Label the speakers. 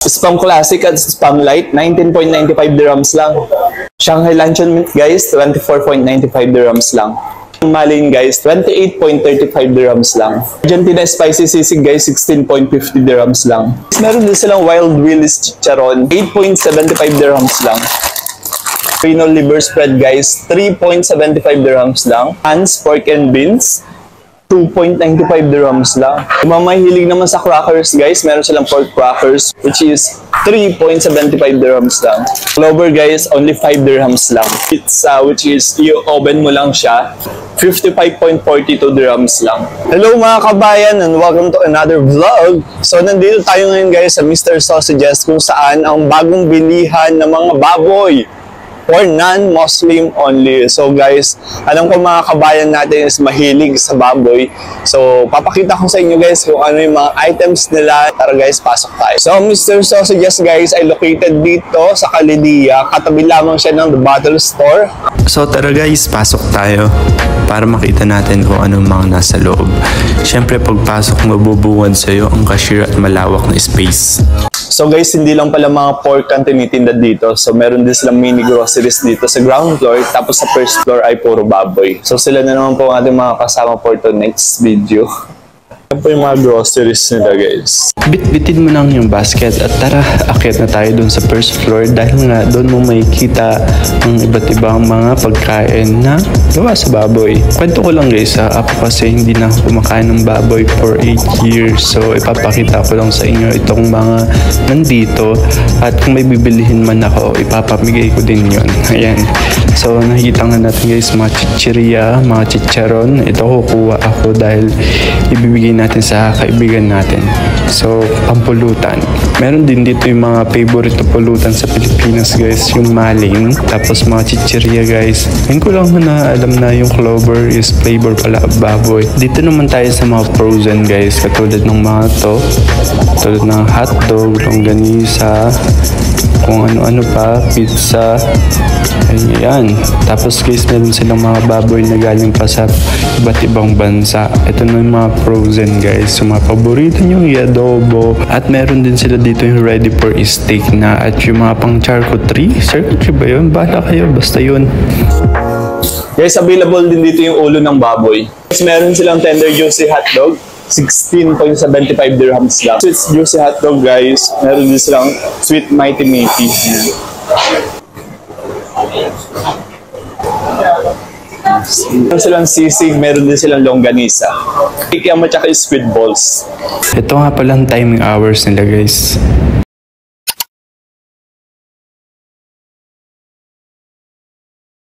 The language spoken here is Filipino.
Speaker 1: Spam Classic at Spam Light, 19.95 dirhams lang. Shanghai Luncheon Meat guys, 24.95 dirhams lang. Malin guys, 28.35 dirhams lang. Argentina Spicy Sisig guys, 16.50 dirhams lang. Meron din silang Wild Willis Chicharon, 8.75 dirhams lang. Reno Liver Spread guys, 3.75 dirhams lang. Hans Pork and Beans, 2.95 dirhams lang. Kung mga mahilig naman sa crackers guys, meron silang pork crackers which is 3.75 dirhams lang. Clover guys, only 5 dirhams lang. Pizza which is i-oven mo lang siya, 55.42 dirhams lang. Hello mga kabayan and welcome to another vlog. So nandito tayo ngayon guys sa Mr. Sausages kung saan ang bagong bilihan ng mga baboy for non-Muslim only. So guys, alam ko mga kabayan natin is mahilig sa baboy. So papakita ko sa inyo guys kung ano yung mga items nila. Tara guys, pasok tayo. So Mr. Sausages guys ay located dito sa Kalidia. Katabi lamang siya ng The Bottle Store.
Speaker 2: So tara guys, pasok tayo para makita natin kung anong mga nasa loob. Siyempre pagpasok mabubungad sa'yo ang cashier at malawak na space.
Speaker 1: So guys, hindi lang pala mga pork ang tinitinda dito. So meron din silang mini groceries dito sa ground floor. Tapos sa first floor ay puro baboy. So sila na naman po ang ating mga kasama for the next video. Yan po yung mga groceries nila guys.
Speaker 2: Bit-bitin mo lang yung basket at tara, akyat na tayo dun sa first floor dahil nga doon mo makikita ang iba't ibang mga pagkain na gawa sa baboy. Kwento ko lang guys, ako kasi hindi na ako kumakain ng baboy for 8 years. So ipapakita ko lang sa inyo itong mga nandito at kung may bibilihin man ako, ipapamigay ko din yun. Ayan. So nakikita nga natin guys mga chichirya, mga chicharon. Ito kukuha ako dahil ibibigay natin sa kaibigan natin. So, pampulutan. Meron din dito yung mga favorite na pulutan sa Pilipinas guys, yung maling. Tapos mga chichirya guys. Ngayon ko lang na alam na yung clover is flavor pala of baboy. Dito naman tayo sa mga frozen guys, katulad ng mga to. Katulad ng hotdog, longganisa, kung ano-ano pa, pizza. Ayan. Tapos guys, meron silang mga baboy na galing pa sa iba't ibang bansa. Ito na yung mga frozen guys. So mga paborito nyo, adobo. At meron din sila dito yung ready for steak na at yung mga pang charcuterie. Charcuterie ba yun? Bahala kayo. Basta yun.
Speaker 1: Guys, available din dito yung ulo ng baboy. Guys, meron silang tender juicy hotdog. 16.75 dirhams lang. Sweet juicy hotdog guys. Meron din silang sweet mighty matey. Meron silang sisig, meron din silang longganisa. Kikiyama tsaka squid balls.
Speaker 2: Ito nga palang timing hours nila guys.